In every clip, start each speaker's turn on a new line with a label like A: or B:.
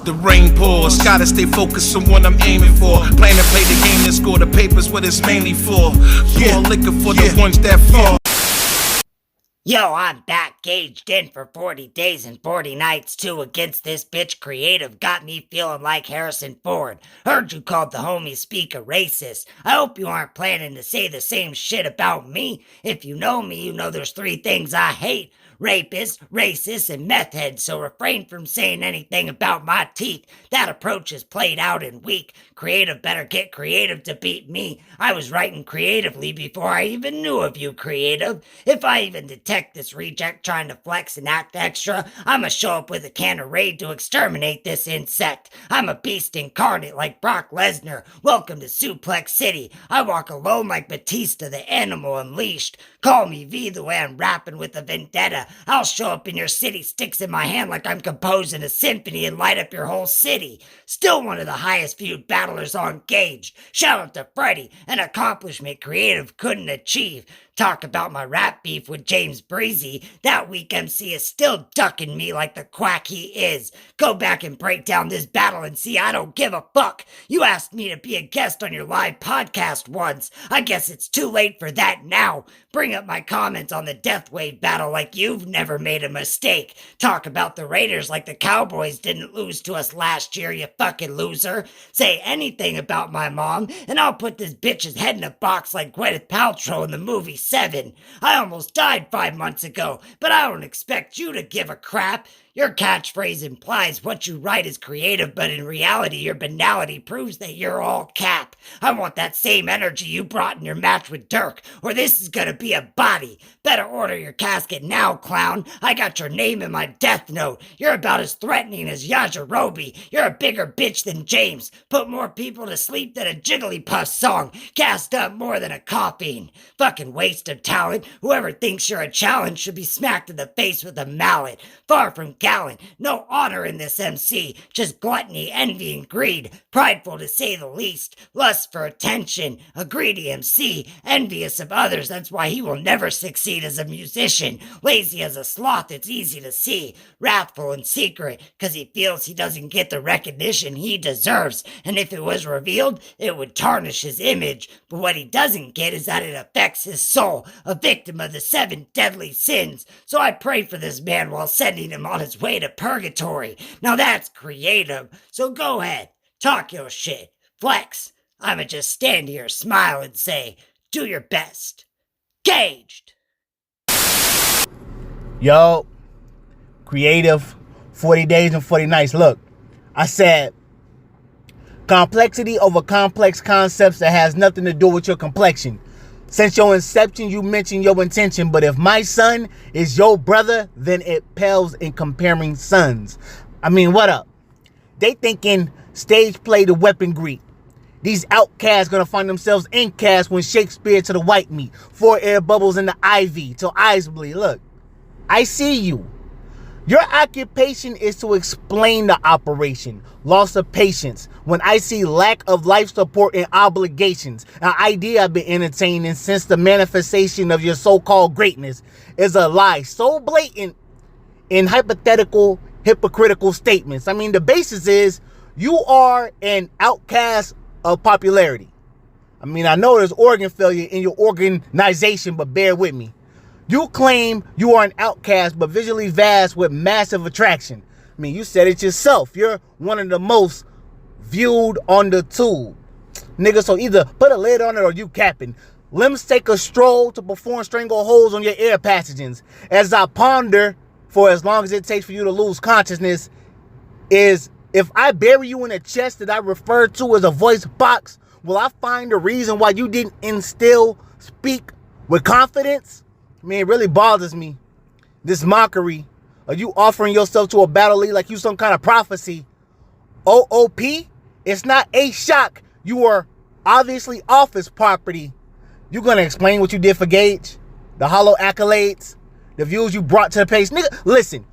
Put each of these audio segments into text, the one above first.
A: The rain pours, gotta stay focused on what I'm aiming for. Playing to play the game and score the papers, what it's mainly for. Pour liquor for the ones that fall.
B: Yo, I'm back, gauged in for 40 days and 40 nights, too, against this bitch creative. Got me feeling like Harrison Ford. Heard you called the homie speaker racist. I hope you aren't planning to say the same shit about me. If you know me, you know there's 3 things I hate. Rapists, racists, and meth heads, so refrain from saying anything about my teeth. That approach is played out and weak. Creative better get creative to beat me. I was writing creatively before I even knew of you, creative. If I even detect this reject trying to flex and act extra, I'ma show up with a can of Raid to exterminate this insect. I'm a beast incarnate like Brock Lesnar. Welcome to Suplex City. I walk alone like Batista, the animal unleashed. Call me V the way I'm rapping with a vendetta. I'll show up in your city, sticks in my hand like I'm composing a symphony and light up your whole city. Still one of the highest viewed battlers on Gage. Shout out to Freddy, an accomplishment creative couldn't achieve. Talk about my rap beef with James Breezy. That weak MC is still ducking me like the quack he is. Go back and break down this battle and see I don't give a fuck. You asked me to be a guest on your live podcast once. I guess it's too late for that now. Bring up my comments on the Death Wave battle like you've never made a mistake. Talk about the Raiders like the Cowboys didn't lose to us last year, you fucking loser. Say anything about my mom, and I'll put this bitch's head in a box like Gwyneth Paltrow in the movie 7. I almost died 5 months ago, but I don't expect you to give a crap. Your catchphrase implies what you write is creative, but in reality, your banality proves that you're all cap. I want that same energy you brought in your match with Dirk, or this is gonna be a body. Better order your casket now, clown. I got your name in my death note. You're about as threatening as Yajirobe. You're a bigger bitch than James. Put more people to sleep than a Jigglypuff song. Cast up more than a coffin. Fucking waste of talent. Whoever thinks you're a challenge should be smacked in the face with a mallet. Far from gallant, no honor in this MC, just gluttony, envy, and greed, prideful to say the least, lust for attention, a greedy MC, envious of others, that's why he will never succeed as a musician, lazy as a sloth, it's easy to see, wrathful in secret, cause he feels he doesn't get the recognition he deserves, and if it was revealed, it would tarnish his image, but what he doesn't get is that it affects his soul, a victim of the 7 deadly sins, so I pray for this man while sending him on his way to purgatory. Now that's creative. So go ahead, talk your shit, flex. I'ma just stand here, smile, and say, do your best. Gauged.
C: Yo, creative, 40 days and 40 nights. Look, I said complexity over complex concepts that has nothing to do with your complexion. Since your inception, you mentioned your intention, but if my son is your brother, then it pales in comparing sons. I mean, what up? They thinking stage play the weapon Greek. These outcasts gonna find themselves in cast when Shakespeare to the white meat. 4 air bubbles in the IV till eyes bleed. Look, I see you. Your occupation is to explain the operation. Loss of patience. When I see lack of life support and obligations, an idea I've been entertaining since the manifestation of your so-called greatness is a lie so blatant in hypothetical, hypocritical statements. I mean, the basis is you are an outcast of popularity. I mean, I know there's organ failure in your organization, but bear with me. You claim you are an outcast, but visually vast with massive attraction. I mean, you said it yourself. You're one of the most viewed on the tube. Nigga, so either put a lid on it or you capping. Limbs take a stroll to perform strangleholds on your air passages. As I ponder for as long as it takes for you to lose consciousness is if I bury you in a chest that I refer to as a voice box, will I find a reason why you didn't speak with confidence? I mean, it really bothers me. This mockery of you offering yourself to a battle league like you some kind of prophecy. OOP? It's not a shock. You are obviously office property. You gonna explain what you did for Gage? The hollow accolades? The views you brought to the page? Nigga, listen.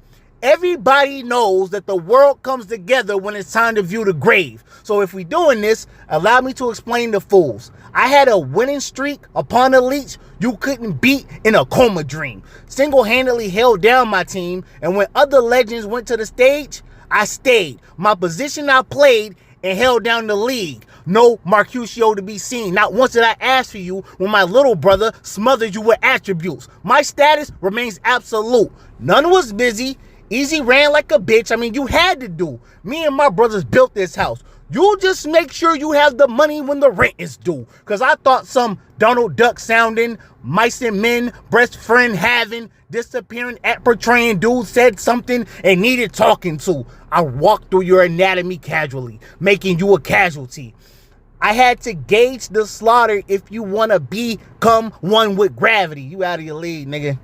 C: Everybody knows that the world comes together when it's time to view the grave. So if we doing this, allow me to explain the fools. I had a winning streak upon a leech you couldn't beat in a coma dream. Single-handedly held down my team, and when other legends went to the stage, I stayed. My position I played and held down the league. No Marcutio to be seen. Not once did I ask for you when my little brother smothered you with attributes. My status remains absolute. None was busy. Easy ran like a bitch. I mean, you had to do. Me and my brothers built this house. You just make sure you have the money when the rent is due. Because I thought some Donald Duck sounding, mice and men, best friend having, disappearing at portraying dude said something and needed talking to. I walked through your anatomy casually, making you a casualty. I had to gauge the slaughter if you want to become one with gravity. You out of your league, nigga.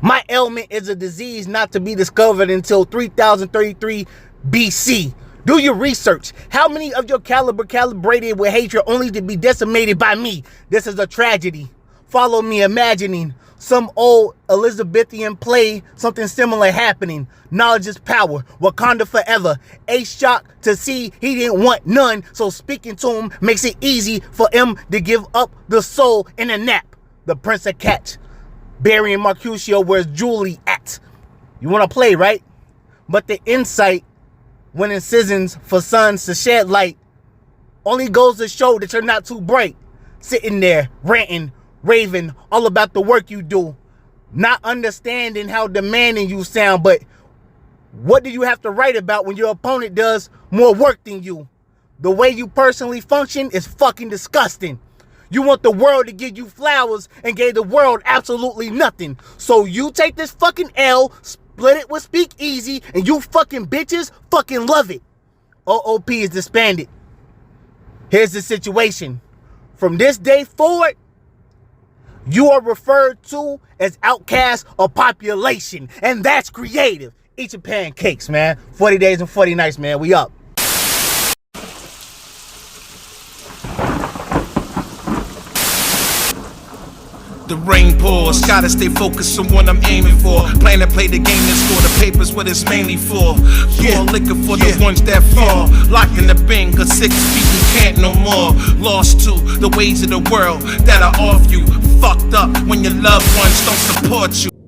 C: My ailment is a disease not to be discovered until 3033 BC. Do your research. How many of your caliber calibrated with hatred only to be decimated by me? This is a tragedy. Follow me imagining some old Elizabethan play, something similar happening. Knowledge is power. Wakanda forever. A shock to see he didn't want none, so speaking to him makes it easy for him to give up the soul in a nap. The Prince of Cats. Burying Marcutio, where's Julie at? You want to play, right? But the insight when incisions for suns to shed light only goes to show that you're not too bright. Sitting there, ranting, raving, all about the work you do. Not understanding how demanding you sound, but what do you have to write about when your opponent does more work than you? The way you personally function is fucking disgusting. You want the world to give you flowers and gave the world absolutely nothing. So you take this fucking L, split it with Speak Easy, and you fucking bitches fucking love it. OOP is disbanded. Here's the situation. From this day forward, you are referred to as outcast or population. And that's creative. Eat your pancakes, man. 40 days and 40 nights, man. We up.
A: The rain pours, gotta stay focused on what I'm aiming for. Plan to play the game and score the papers, what it's mainly for. Pour liquor for the ones that fall. Locked in the bin, cause 6 feet you can't no more. Lost to the ways of the world that are off you. Fucked up when your loved ones don't support you.